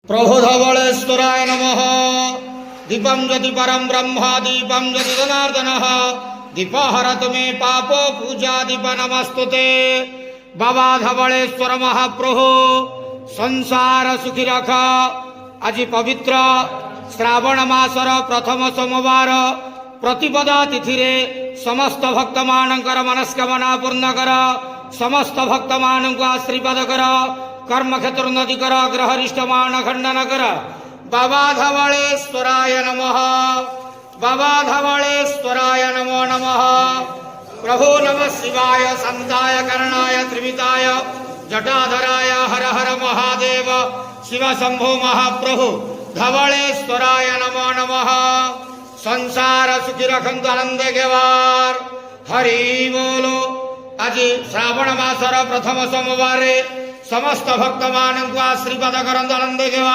प्रभु धवलेश्वराय नमः। दीपं ज्योति परम ब्रह्म दीपं ज्योति जनार्दन दीपहरतु मे पापो पूजा दीप नमस्तुते। बाबा धवलेश्वर महाप्रभु संसार सुखी रख। आज पवित्र श्रावण मासर प्रथम सोमवार प्रतिपदा तिथि रे समस्त भक्त मानकर मनस्कामना पूर्ण कर। समस्त भक्त मान आशीर्वाद कर। कर्म क्षेत्र उन्नति कर। ग्रहरिष्ठ मान खंडन कर। बाबा धवलेश्वराय नमः। बाबा धवलेश्वराय नमो नमः। प्रभु नमः शिवाय संताय करणाय त्रिविताय जटाधराय हर हर महादेव शिव शंभो महाप्रभु धवलेश्वराय नमो नमः। संसार सुखी रखंतु आनंद गेवार हरि बोलो। आज श्रावण मासर प्रथम सोमवार समस्त भक्त मान आशीर्वाद करंतु आनंद गेवार।